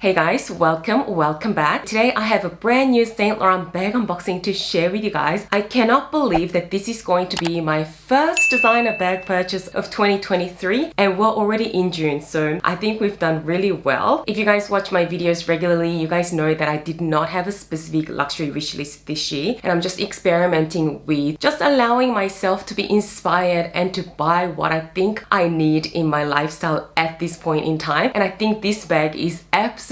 Hey guys, welcome back. Today I have a brand new Saint Laurent bag unboxing to share with you guys. I cannot believe that this is going to be my first designer bag purchase of 2023 and we're already in June, so I think we've done really well. If you guys watch my videos regularly, you guys know that I did not have a specific luxury wish list this year and I'm just experimenting with just allowing myself to be inspired and to buy what I think I need in my lifestyle at this point in time. And I think this bag is absolutely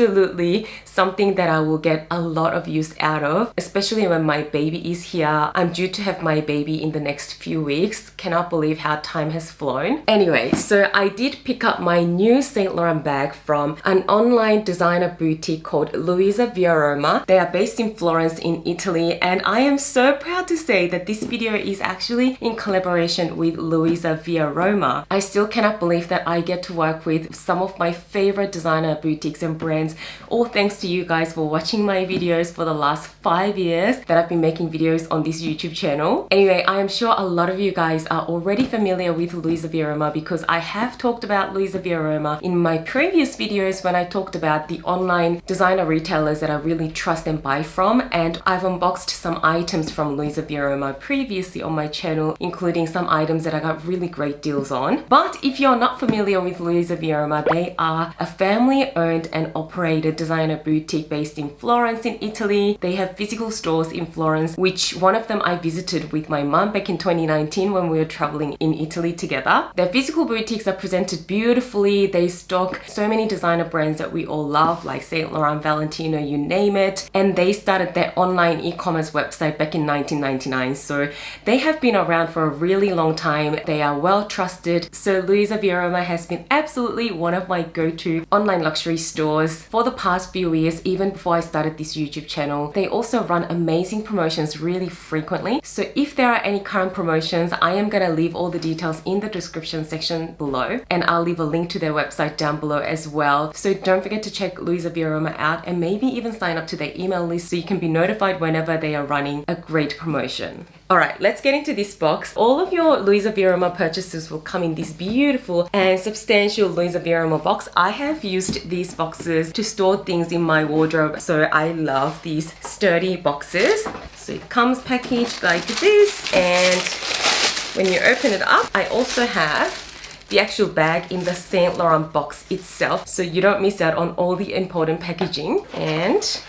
something that I will get a lot of use out of, especially when my baby is here. I'm due to have my baby in the next few weeks. Cannot believe how time has flown. Anyway, so I did pick up my new Saint Laurent bag from an online designer boutique called Luisa Via Roma. They are based in Florence in Italy, and I am so proud to say that this video is actually in collaboration with Luisa Via Roma. I still cannot believe that I get to work with some of my favorite designer boutiques and brands, all thanks to you guys for watching my videos for the last 5 years that I've been making videos on this YouTube channel. Anyway, I am sure a lot of you guys are already familiar with Luisa Via Roma because I have talked about Luisa Via Roma in my previous videos when I talked about the online designer retailers that I really trust and buy from, and I've unboxed some items from Luisa Via Roma previously on my channel, including some items that I got really great deals on. But if you're not familiar with Luisa Via Roma, they are a family-owned and operated designer boutique based in Florence in Italy. They have physical stores in Florence, which one of them I visited with my mum back in 2019 when we were traveling in Italy together. Their physical boutiques are presented beautifully. They stock so many designer brands that we all love, like Saint Laurent, Valentino, you name it. And they started their online e-commerce website back in 1999. So they have been around for a really long time. They are well trusted. So Luisa Via Roma has been absolutely one of my go-to online luxury stores for the past few years, even before I started this YouTube channel. They also run amazing promotions really frequently. So if there are any current promotions, I am going to leave all the details in the description section below, and I'll leave a link to their website down below as well. So don't forget to check Luisa Via Roma out and maybe even sign up to their email list so you can be notified whenever they are running a great promotion. Alright, let's get into this box. All of your Luisa Via Roma purchases will come in this beautiful and substantial Luisa Via Roma box. I have used these boxes to store things in my wardrobe, so I love these sturdy boxes. So it comes packaged like this, and when you open it up, I also have the actual bag in the Saint Laurent box itself, so you don't miss out on all the important packaging. And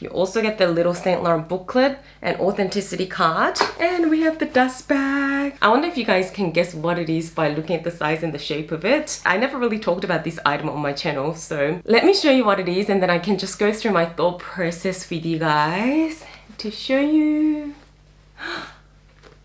you also get the little Saint Laurent booklet and authenticity card. And we have the dust bag. I wonder if you guys can guess what it is by looking at the size and the shape of it. I never really talked about this item on my channel, so let me show you what it is and then I can just go through my thought process with you guys to show you.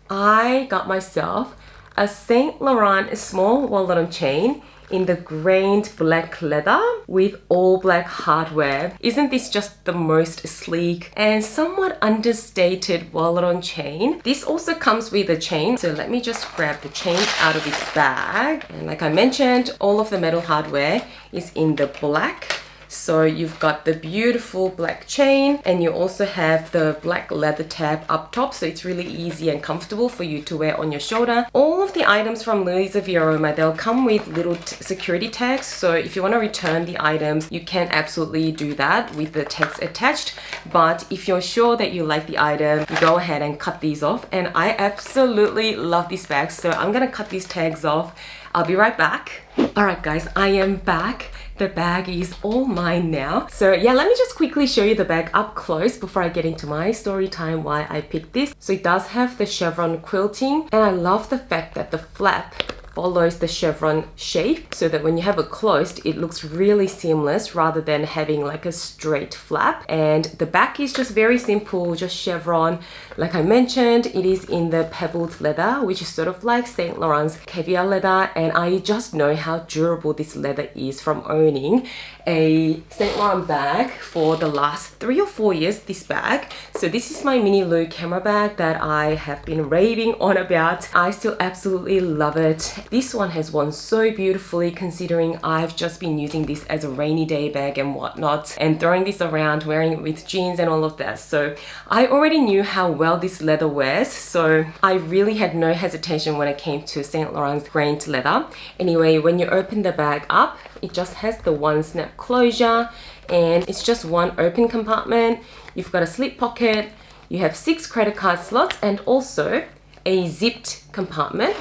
I got myself a Saint Laurent small wallet on chain in the grained black leather with all black hardware. Isn't this just the most sleek and somewhat understated wallet on chain? This also comes with a chain, so let me just grab the chain out of its bag. And like I mentioned, all of the metal hardware is in the black. So you've got the beautiful black chain and you also have the black leather tab up top, so it's really easy and comfortable for you to wear on your shoulder. All of the items from Luisa Via Roma, they'll come with little security tags, so if you want to return the items, you can absolutely do that with the tags attached. But if you're sure that you like the item, you go ahead and cut these off, and I absolutely love this bag, so I'm gonna cut these tags off. I'll be right back. Alright guys, I am back. The bag is all mine now. So yeah, let me just quickly show you the bag up close before I get into my story time why I picked this. So it does have the chevron quilting, and I love the fact that the flap follows the chevron shape so that when you have it closed, it looks really seamless rather than having like a straight flap. And the back is just very simple, just chevron. Like I mentioned, it is in the pebbled leather, which is sort of like Saint Laurent's caviar leather, and I just know how durable this leather is from owning a Saint Laurent bag for the last 3 or 4 years, this bag. So this is my mini Lou camera bag that I have been raving on about. I still absolutely love it. This one has worn so beautifully, considering I've just been using this as a rainy day bag and whatnot, and throwing this around, wearing it with jeans and all of that. So I already knew how well this leather wears, so I really had no hesitation when it came to Saint Laurent's grained leather. Anyway, when you open the bag up, it just has the one snap zip closure, and it's just one open compartment. You've got a slip pocket, you have 6 credit card slots, and also a zipped compartment.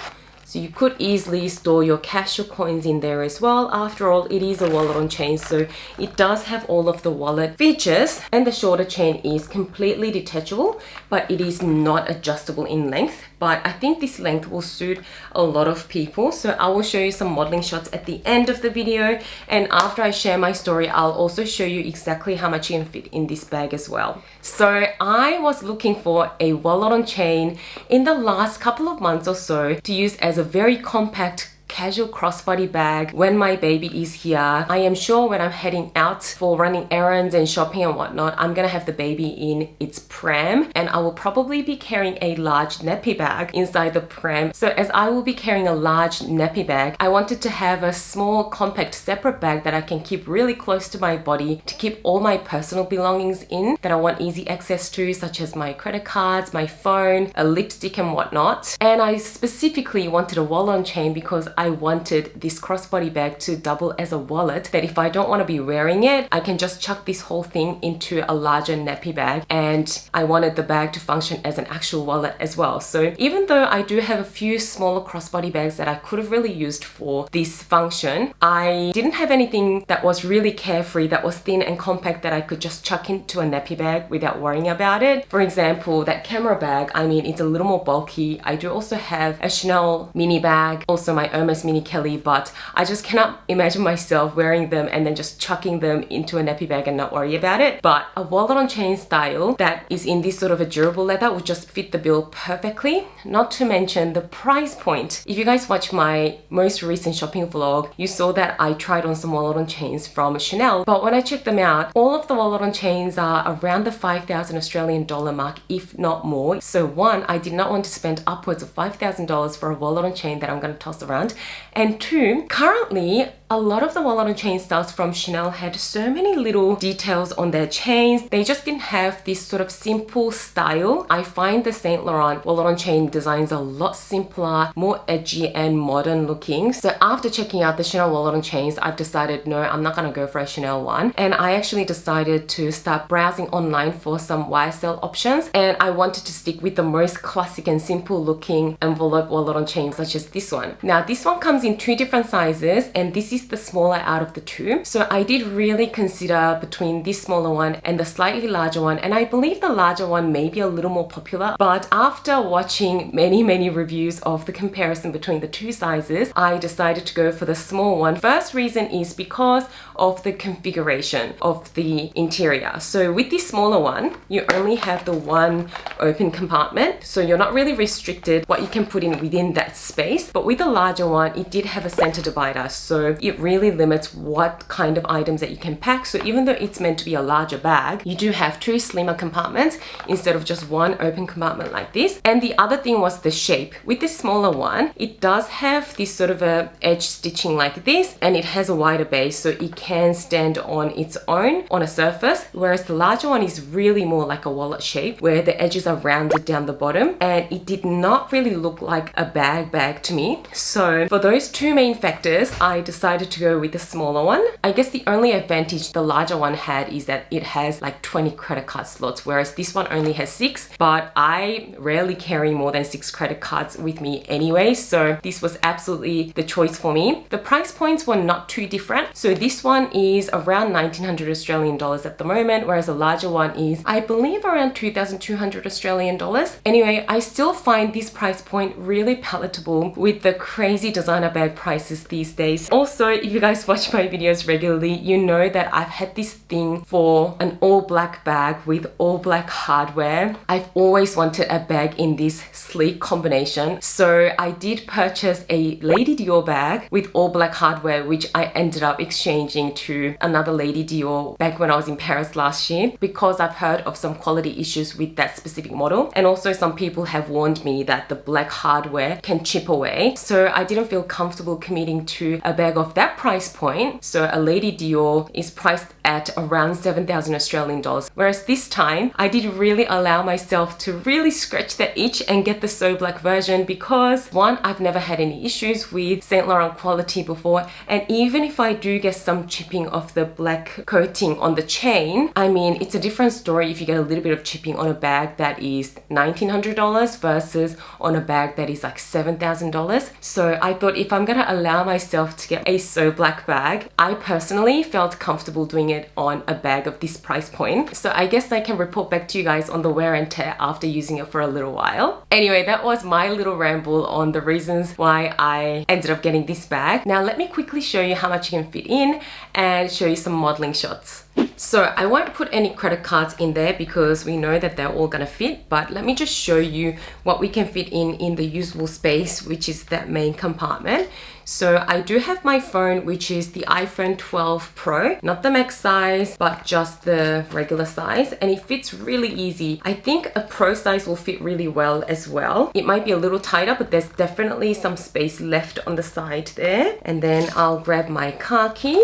So you could easily store your cash or coins in there as well. After all, it is a wallet on chain, so it does have all of the wallet features. And the shorter chain is completely detachable, but it is not adjustable in length. But I think this length will suit a lot of people. So I will show you some modeling shots at the end of the video. And after I share my story, I'll also show you exactly how much you can fit in this bag as well. So I was looking for a wallet on chain in the last couple of months or so to use as a very compact casual crossbody bag when my baby is here. I am sure when I'm heading out for running errands and shopping and whatnot, I'm gonna have the baby in its pram, and I will probably be carrying a large nappy bag inside the pram. So as I will be carrying a large nappy bag, I wanted to have a small compact separate bag that I can keep really close to my body to keep all my personal belongings in that I want easy access to, such as my credit cards, my phone, a lipstick and whatnot. And I specifically wanted a wallet on chain because I wanted this crossbody bag to double as a wallet, that if I don't want to be wearing it, I can just chuck this whole thing into a larger nappy bag. And I wanted the bag to function as an actual wallet as well. So even though I do have a few smaller crossbody bags that I could have really used for this function, I didn't have anything that was really carefree, that was thin and compact, that I could just chuck into a nappy bag without worrying about it. For example, that camera bag, I mean, it's a little more bulky. I do also have a Chanel mini bag, also my Hermes mini Kelly, but I just cannot imagine myself wearing them and then just chucking them into a nappy bag and not worry about it. But a wallet on chain style that is in this sort of a durable leather would just fit the bill perfectly. Not to mention the price point. If you guys watch my most recent shopping vlog, you saw that I tried on some wallet on chains from Chanel, but when I checked them out, all of the wallet on chains are around the 5,000 Australian dollar mark, if not more. So one, I did not want to spend upwards of $5,000 for a wallet on chain that I'm going to toss around. And two, currently, a lot of the wallet on chain styles from Chanel had so many little details on their chains. They just didn't have this sort of simple style. I find the Saint Laurent wallet on chain designs a lot simpler, more edgy and modern looking. So after checking out the Chanel wallet on chains, I've decided, no, I'm not gonna go for a Chanel one. And I actually decided to start browsing online for some YSL options. And I wanted to stick with the most classic and simple looking envelope wallet on chain, such as this one. Now, this one comes in 2 different sizes, and this is the smaller out of the 2. So I did really consider between this smaller one and the slightly larger one, and I believe the larger one may be a little more popular. But after watching many reviews of the comparison between the 2 sizes, I decided to go for the small one. First reason is because of the configuration of the interior. So with this smaller one, you only have the one open compartment, so you're not really restricted what you can put in within that space. But with the larger one, it did have a center divider, so it really limits what kind of items that you can pack. So even though it's meant to be a larger bag, you do have 2 slimmer compartments instead of just one open compartment like this. And the other thing was the shape. With this smaller one, it does have this sort of a edge stitching like this, and it has a wider base, so it can stand on its own on a surface, whereas the larger one is really more like a wallet shape where the edges are rounded down the bottom, and it did not really look like a bag to me. So for those 2 main factors, I decided to go with the smaller one. I guess the only advantage the larger one had is that it has like 20 credit card slots, whereas this one only has 6, but I rarely carry more than 6 credit cards with me anyway, so this was absolutely the choice for me. The price points were not too different. So this one is around 1,900 Australian dollars at the moment, whereas the larger one is, I believe, around 2,200 Australian dollars. Anyway, I still find this price point really palatable with the crazy designer bag prices these days. Also, if you guys watch my videos regularly, you know that I've had this thing for an all black bag with all black hardware. I've always wanted a bag in this sleek combination, so I did purchase a Lady Dior bag with all black hardware, which I ended up exchanging to another Lady Dior back when I was in Paris last year, because I've heard of some quality issues with that specific model, and also some people have warned me that the black hardware can chip away, so I didn't feel comfortable committing to a bag of that price point. So a Lady Dior is priced at around 7,000 Australian dollars, whereas this time I did really allow myself to really scratch that itch and get the So Black version, because one, I've never had any issues with Saint Laurent quality before, and even if I do get some chipping of the black coating on the chain. I mean, it's a different story if you get a little bit of chipping on a bag that is $1,900 versus on a bag that is like $7,000. So I thought if I'm gonna allow myself to get a so black bag, I personally felt comfortable doing it on a bag of this price point. So I guess I can report back to you guys on the wear and tear after using it for a little while. Anyway, that was my little ramble on the reasons why I ended up getting this bag. Now let me quickly show you how much you can fit in and show you some modeling shots. So I won't put any credit cards in there because we know that they're all gonna fit, but let me just show you what we can fit in the usable space, which is that main compartment. So I do have my phone, which is the iPhone 12 Pro, not the Max size, but just the regular size, and it fits really easy. I think a Pro size will fit really well as well. It might be a little tighter, but there's definitely some space left on the side there. And then I'll grab my car key,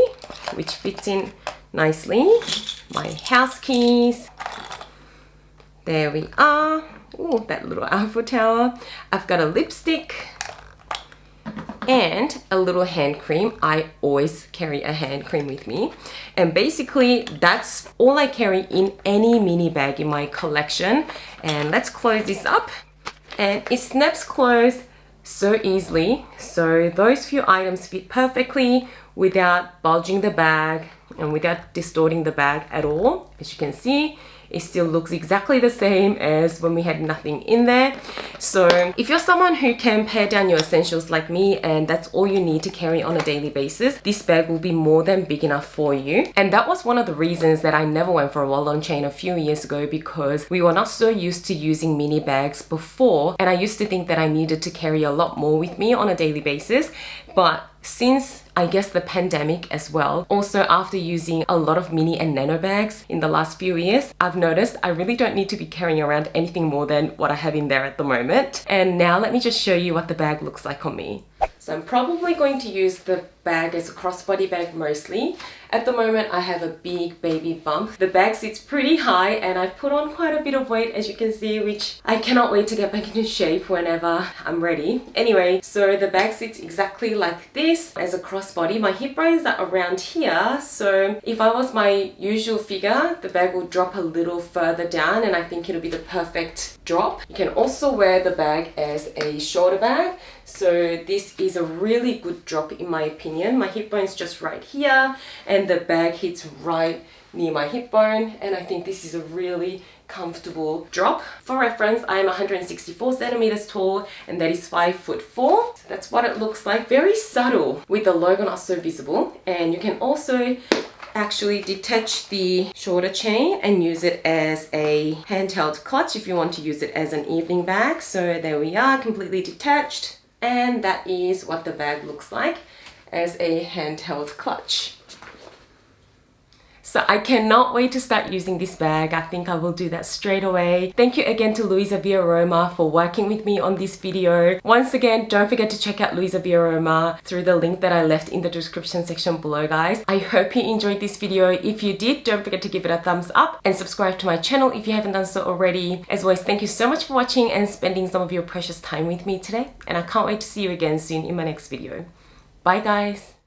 which fits in nicely, my house keys, there we are. Ooh, that little Eiffel Tower. I've got a lipstick and a little hand cream. I always carry a hand cream with me, and basically that's all I carry in any mini bag in my collection. And let's close this up, and it snaps closed so easily, so those few items fit perfectly without bulging the bag and without distorting the bag at all. As you can see, it still looks exactly the same as when we had nothing in there. So if you're someone who can pare down your essentials like me and that's all you need to carry on a daily basis, this bag will be more than big enough for you. And that was one of the reasons that I never went for a wallet chain a few years ago, because we were not so used to using mini bags before, and I used to think that I needed to carry a lot more with me on a daily basis. But since I guess the pandemic as well, also after using a lot of mini and nano bags in the last few years, I've noticed I really don't need to be carrying around anything more than what I have in there at the moment. And now let me just show you what the bag looks like on me. So I'm probably going to use the bag as a crossbody bag mostly. At the moment I have a big baby bump. The bag sits pretty high and I've put on quite a bit of weight, as you can see, which I cannot wait to get back into shape whenever I'm ready. Anyway, so the bag sits exactly like this as a crossbody. My hip bones are around here, so if I was my usual figure, the bag will drop a little further down, and I think it'll be the perfect drop. You can also wear the bag as a shoulder bag, so this is a really good drop in my opinion. My hip bone's just right here and the bag hits right near my hip bone, and I think this is a really comfortable drop. For reference, I'm 164 centimeters tall and that is 5'4". So that's what it looks like. Very subtle with the logo not so visible, and you can also actually detach the shoulder chain and use it as a handheld clutch if you want to use it as an evening bag. So there we are, completely detached. And that is what the bag looks like as a handheld clutch. So I cannot wait to start using this bag. I think I will do that straight away. Thank you again to Louisa Via Roma for working with me on this video. Once again, don't forget to check out Louisa Via Roma through the link that I left in the description section below, guys. I hope you enjoyed this video. If you did, don't forget to give it a thumbs up and subscribe to my channel if you haven't done so already. As always, thank you so much for watching and spending some of your precious time with me today. And I can't wait to see you again soon in my next video. Bye, guys.